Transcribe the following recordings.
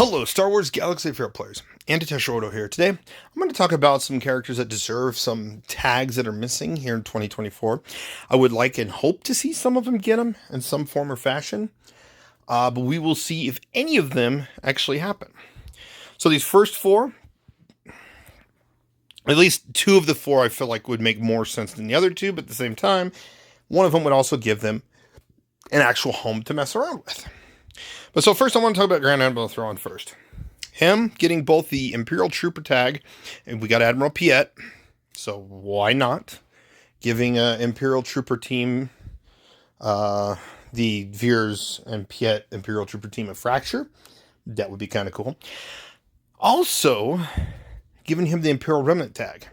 Hello, Star Wars Galaxy of Hero players. SWGOH here. Today, I'm going to talk about some characters that deserve some tags that are missing here in 2024. I would like and hope to see some of them get them in some form or fashion, but we will see if any of them actually happen. So these first four, at least two of the four I feel like would make more sense than the other two, but at the same time, one of them would also give them an actual home to mess around with. But so first I want to talk about Grand Admiral Thrawn first. Him getting both the Imperial Trooper tag, and we got Admiral Piet, so why not? Giving an Imperial Trooper team, the Veers and Piet Imperial Trooper team a fracture. That would be kind of cool. Also, giving him the Imperial Remnant tag.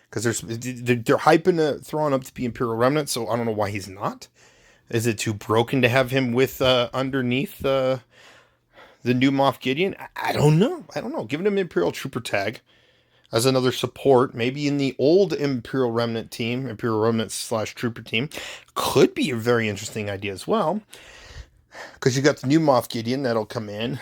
Because they're hyping Thrawn up to be Imperial Remnant, so I don't know why he's not. Is it too broken to have him with underneath the new Moff Gideon? I don't know. Giving him Imperial Trooper tag as another support, maybe in the old Imperial Remnant team, Imperial Remnant / Trooper team, could be a very interesting idea as well. Because you got the new Moff Gideon that'll come in,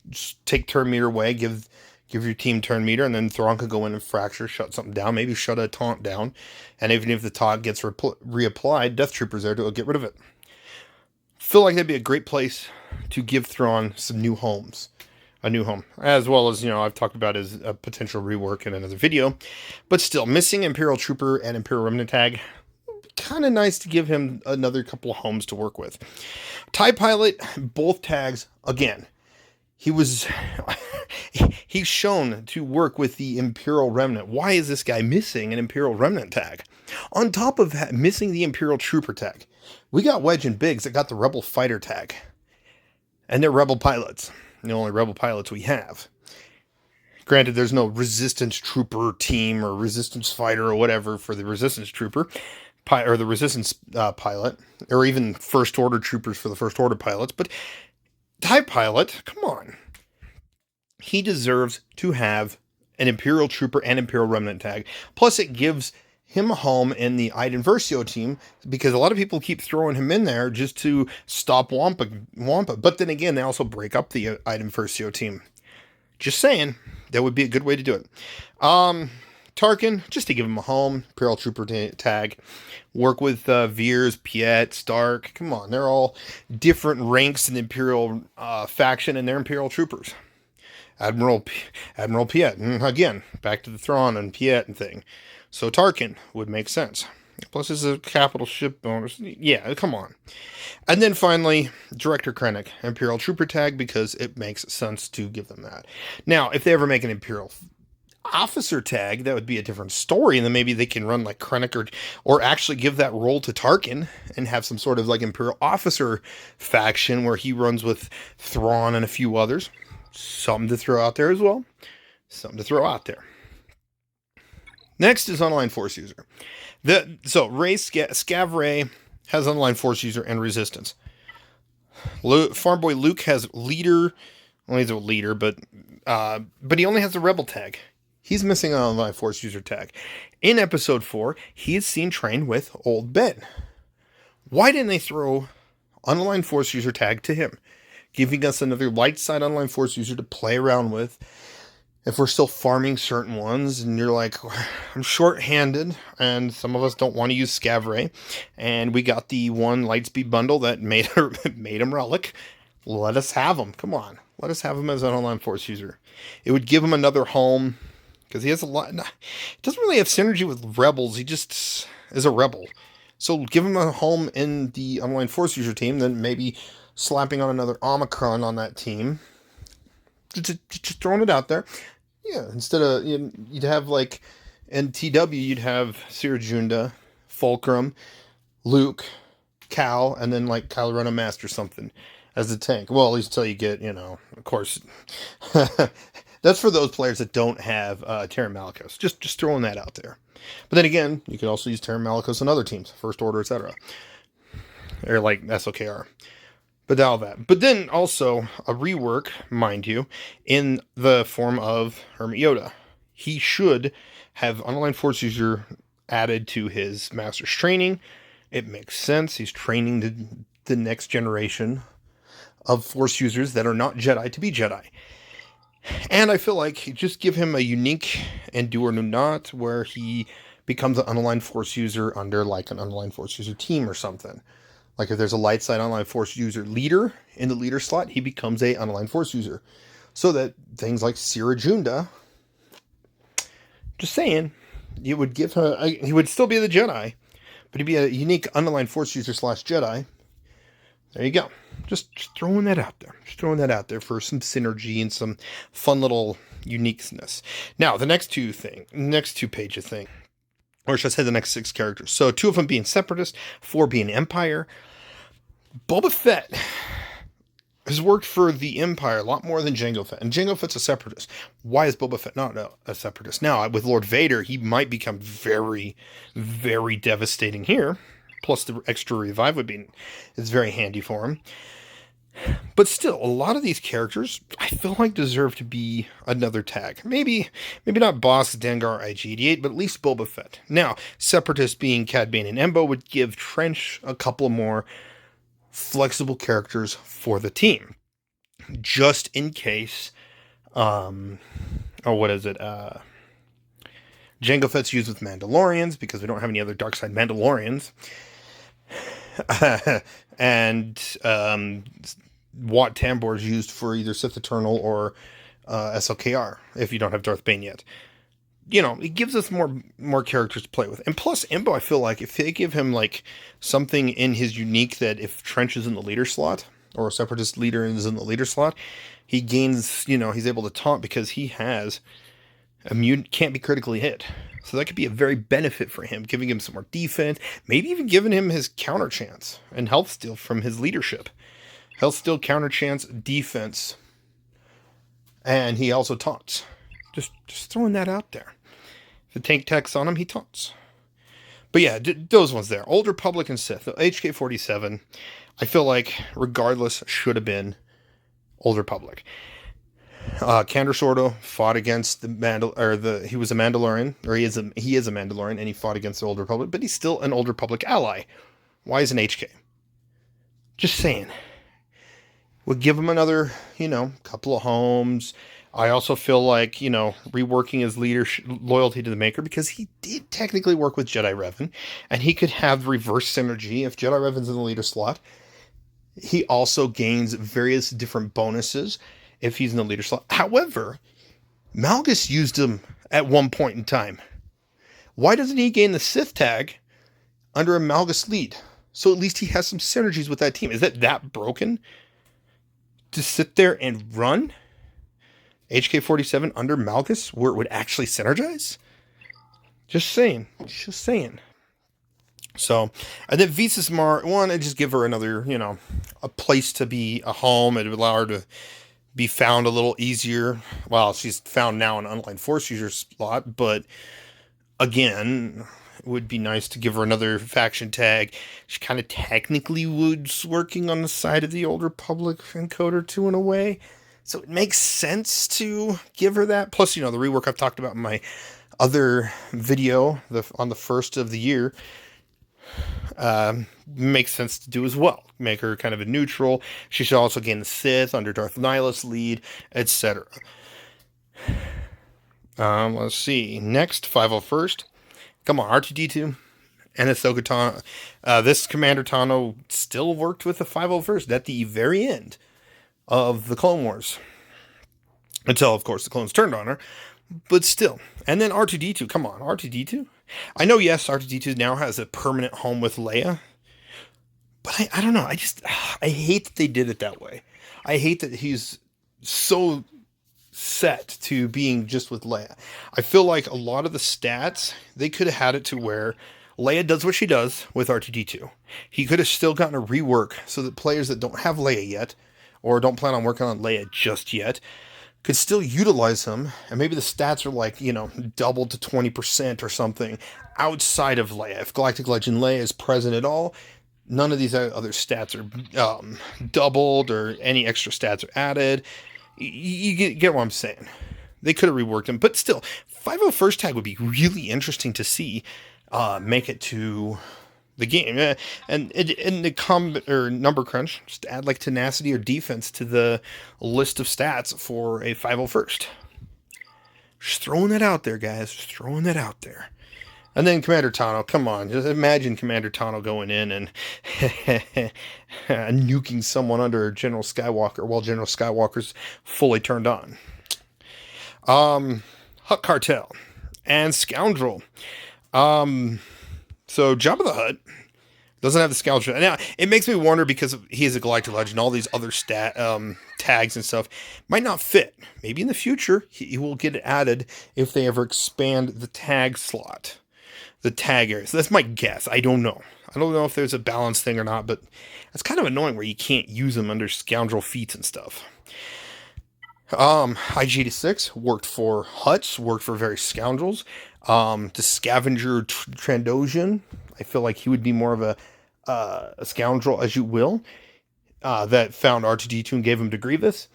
just take turn meter away, give your team turn meter, and then Thrawn could go in and fracture, shut something down, maybe shut a taunt down. And even if the taunt gets reapplied, Death Troopers there to get rid of it. Feel like that'd be a great place to give Thrawn some new homes. A new home. As well as, I've talked about as a potential rework in another video. But still, missing Imperial Trooper and Imperial Remnant tag, kind of nice to give him another couple of homes to work with. TIE Pilot, both tags, again. He's shown to work with the Imperial Remnant. Why is this guy missing an Imperial Remnant tag? On top of missing the Imperial Trooper tag, we got Wedge and Biggs that got the Rebel Fighter tag. And they're Rebel pilots. The only Rebel pilots we have. Granted, there's no Resistance Trooper team or Resistance Fighter or whatever for the Resistance Trooper. Or the Resistance pilot. Or even First Order Troopers for the First Order pilots. But TIE Pilot, come on. He deserves to have an Imperial Trooper and Imperial Remnant tag. Plus, it gives him a home in the Iden Versio team, because a lot of people keep throwing him in there just to stop Wampa. But then again, they also break up the Iden Versio team. Just saying, that would be a good way to do it. Tarkin, just to give him a home, Imperial Trooper tag. Work with Veers, Piet, Stark. Come on, they're all different ranks in the Imperial faction, and they're Imperial Troopers. Admiral Piet, and again, back to the Thrawn and Piet and thing. So Tarkin would make sense. Plus, it's a capital ship bonus. Yeah, come on. And then finally, Director Krennic, Imperial Trooper tag, because it makes sense to give them that. Now, if they ever make an Imperial Officer tag, that would be a different story, and then maybe they can run like Krennic or actually give that role to Tarkin and have some sort of like Imperial Officer faction where he runs with Thrawn and a few others. Something to throw out there as well. Next is Online Force User. Rey Scav Rey has Online Force User and Resistance. Farm Boy Luke has Leader. Well, he's a leader, but he only has the Rebel tag. He's missing an Online Force User tag. In Episode 4, he is seen trained with Old Ben. Why didn't they throw Online Force User tag to him? Giving us another light side Online Force User to play around with. If we're still farming certain ones, and you're like, I'm short-handed, and some of us don't want to use Scav Rey, and we got the one Lightspeed bundle that made him relic, let us have him. Come on. Let us have him as an Online Force User. It would give him another home, because he has a lot. He doesn't really have synergy with Rebels. He just is a Rebel. So give him a home in the Online Force User team, then maybe slapping on another Omicron on that team. Just throwing it out there. Yeah, instead of, you'd have like, in TW, you'd have Cere Junda, Fulcrum, Luke, Cal, and then like Kylo Ren Master something as the tank. Well, at least until you get, of course, that's for those players that don't have Terran Malicos. Just throwing that out there. But then again, you could also use Terran Malicos on other teams, First Order, etc. Or like SOKR. But all that. But then also a rework, mind you, in the form of Hermit Yoda. He should have Online Force User added to his Master's training. It makes sense. He's training the next generation of Force users that are not Jedi to be Jedi. And I feel like just give him a unique and do or do not where he becomes an unaligned force user under like an unaligned force user team or something. Like if there's a light side unaligned force user leader in the leader slot, he becomes a unaligned force user. So that things like Sirajunda, just saying, you would give her, he would still be the Jedi, but he'd be a unique unaligned force user / Jedi. There you go. Just throwing that out there. Just throwing that out there for some synergy and some fun little uniqueness. Now, the next two pages thing, or should I say the next 6 characters? So 2 of them being Separatist, 4 being Empire. Boba Fett has worked for the Empire a lot more than Jango Fett, and Jango Fett's a Separatist. Why is Boba Fett not a Separatist? Now, with Lord Vader, he might become very, very devastating here. Plus, the extra revive is very handy for him. But still, a lot of these characters, I feel like deserve to be another tag. Maybe not Boss, Dengar, IG-88, but at least Boba Fett. Now, Separatists being Cad Bane and Embo would give Trench a couple more flexible characters for the team. Just in case, Jango Fett's used with Mandalorians, because we don't have any other dark side Mandalorians. And Wat Tambor is used for either Sith Eternal or SLKR, if you don't have Darth Bane yet. You know, it gives us more characters to play with. And plus, Embo, I feel like if they give him like something in his unique that if Trench is in the leader slot, or a Separatist leader is in the leader slot, he gains, he's able to taunt because he has can't be critically hit. So that could be a very benefit for him, giving him some more defense, maybe even giving him his counter chance and health steal from his leadership. Health steal, counter chance, defense. And he also taunts. Just throwing that out there. If the tank attacks on him, he taunts. But yeah, those ones there. Old Republic and Sith. HK-47, I feel like, regardless, should have been Old Republic. Kandor Sordo fought against he was a Mandalorian, or he is a Mandalorian, and he fought against the Old Republic, but he's still an Old Republic ally. Why is an HK? Just saying. We'll give him another, couple of homes. I also feel like, reworking his loyalty to the Maker, because he did technically work with Jedi Revan, and he could have reverse synergy. If Jedi Revan's in the leader slot, he also gains various different bonuses if he's in the leader slot. However, Malgus used him at one point in time. Why doesn't he gain the Sith tag under a Malgus lead? So at least he has some synergies with that team. Is that broken? To sit there and run HK-47 under Malgus where it would actually synergize? Just saying. So, and then Visas Mar, I just give her another, a place to be, a home. It would allow her to be found a little easier. Well, she's found now in an unaligned force user slot, but again, it would be nice to give her another faction tag. She kind of technically was working on the side of the Old Republic encoder too, in a way. So it makes sense to give her that. Plus, the rework I've talked about in my other video on the first of the year makes sense to do as well. Make her kind of a neutral. She should also gain the Sith under Darth Nihilus lead, etc. Let's see. Next, 501st. Come on, R2-D2 and Ahsoka Tano. This Commander Tano still worked with the 501st at the very end of the Clone Wars. Until, of course, the clones turned on her. But still. And then R2-D2. Come on, R2-D2? I know, yes, R2-D2 now has a permanent home with Leia. But I don't know. I hate that they did it that way. I hate that he's so set to being just with Leia. I feel like a lot of the stats, they could have had it to where Leia does what she does with R2-D2. He could have still gotten a rework so that players that don't have Leia yet, or don't plan on working on Leia just yet, could still utilize him, and maybe the stats are like, doubled to 20% or something outside of Leia. If Galactic Legend Leia is present at all, none of these other stats are doubled or any extra stats are added. You get what I'm saying. They could have reworked him, but still, 501st tag would be really interesting to see make it to the game. And in the combat or number crunch, just add like tenacity or defense to the list of stats for a 501st. Just throwing that out there, guys. Just throwing that out there. And then Commander Tano, come on, just imagine Commander Tano going in and nuking someone under General Skywalker while General Skywalker's fully turned on. Hutt Cartel and Scoundrel. So Jabba the Hutt doesn't have the Scoundrel. Now, it makes me wonder because he is a Galactic Legend, all these other tags and stuff might not fit. Maybe in the future, he will get added if they ever expand the tag slot. The tag area. So that's my guess. I don't know. I don't know if there's a balance thing or not, but it's kind of annoying where you can't use them under Scoundrel feats and stuff. IG-86 worked for Hutts, worked for various Scoundrels. The Scavenger Trandoshan, I feel like he would be more of a Scoundrel, as you will, that found R2-D2 and gave him to Grievous.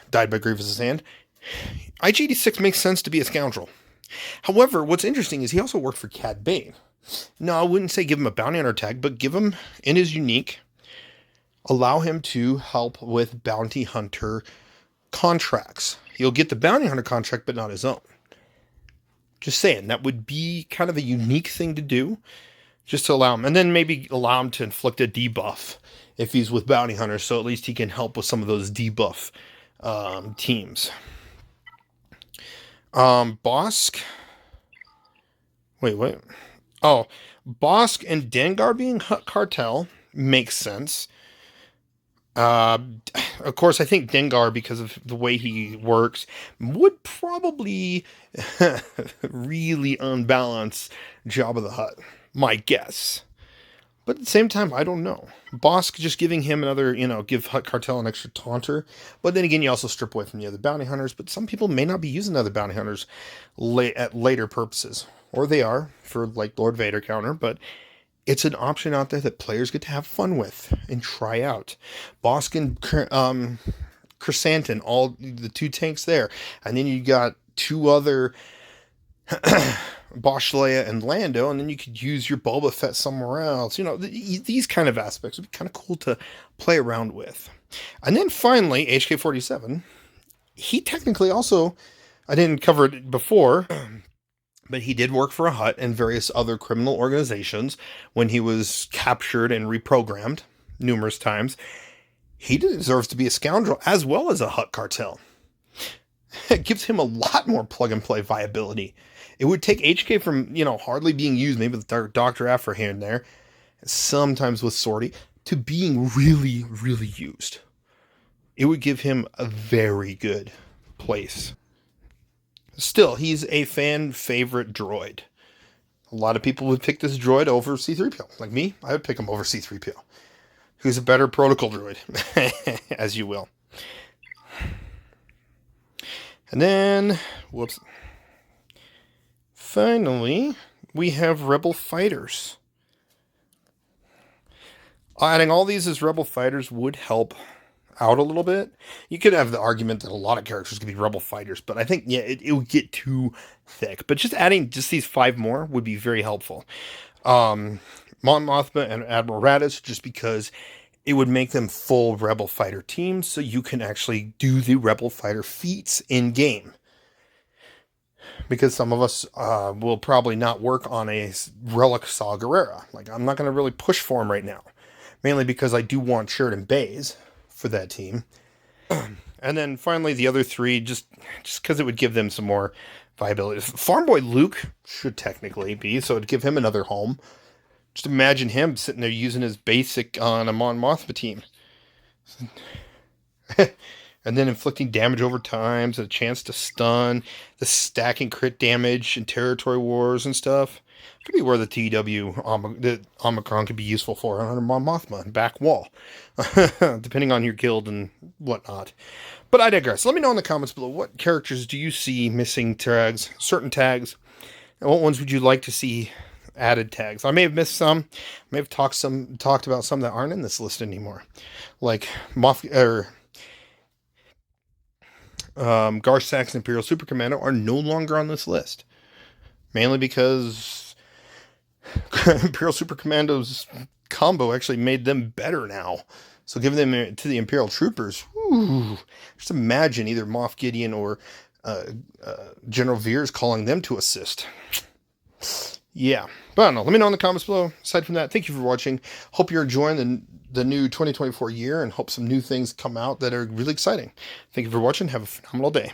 Died by Grievous's hand. IG-86 makes sense to be a Scoundrel. However, what's interesting is he also worked for Cad Bane. No, I wouldn't say give him a bounty hunter tag, but give him in his unique, allow him to help with bounty hunter contracts. He'll get the bounty hunter contract, but not his own. Just saying, that would be kind of a unique thing to do, just to allow him, and then maybe allow him to inflict a debuff if he's with bounty hunters, so at least he can help with some of those debuff teams. Bosk. Wait. Oh, Bosk and Dengar being Hutt Cartel makes sense. Of course, I think Dengar, because of the way he works, would probably really unbalance Jabba the Hutt. My guess. But at the same time, I don't know. Bosk just giving him another, give Hutt Cartel an extra taunter. But then again, you also strip away from the other bounty hunters. But some people may not be using other bounty hunters at later purposes. Or they are, for like Lord Vader counter. But it's an option out there that players get to have fun with and try out. Bosk and Chrysanthemum, all the two tanks there. And then you got two other Bosch Leia and Lando, and then you could use your Boba Fett somewhere else. These kind of aspects would be kind of cool to play around with. And then finally, HK-47. He technically also, I didn't cover it before, but he did work for a Hutt and various other criminal organizations when he was captured and reprogrammed numerous times. He deserves to be a Scoundrel as well as a Hutt Cartel. It gives him a lot more plug-and-play viability. It would take HK from, hardly being used, maybe with Dr. Afra here and there, sometimes with Sortie, to being really, really used. It would give him a very good place. Still, he's a fan favorite droid. A lot of people would pick this droid over C-3PO. Like me, I would pick him over C-3PO. Who's a better protocol droid, as you will. And then, finally, we have Rebel Fighters. Adding all these as Rebel Fighters would help out a little bit. You could have the argument that a lot of characters could be Rebel Fighters, but I think, it would get too thick. But just adding just these 5 more would be very helpful. Mon Mothma and Admiral Raddus, just because it would make them full Rebel Fighter teams, so you can actually do the Rebel Fighter feats in-game. Because some of us will probably not work on a Relic Saw Gerrera. Like, I'm not going to really push for him right now. Mainly because I do want Sheridan Bays for that team. And then finally the other 3, just because it would give them some more viability. Farm Boy Luke should technically be, so it'd give him another home. Just imagine him sitting there using his basic on a Mon Mothma team. And then inflicting damage over time, so a chance to stun, the stacking crit damage in territory wars and stuff. Could be where the TW the Omicron could be useful for under Mon Mothma and back wall, depending on your guild and whatnot. But I digress. Let me know in the comments below, what characters do you see missing tags, certain tags, and what ones would you like to see added tags? I may have missed some. I may have talked about some that aren't in this list anymore, like Gar Saxon Imperial Super Commando are no longer on this list, mainly because Imperial Super Commandos combo actually made them better now. So giving them to the Imperial Troopers, whew, just imagine either Moff Gideon or General Veers calling them to assist. Yeah, but I don't know. Let me know in the comments below. Aside from that, thank you for watching. Hope you're enjoying the new 2024 year and hope some new things come out that are really exciting. Thank you for watching. Have a phenomenal day.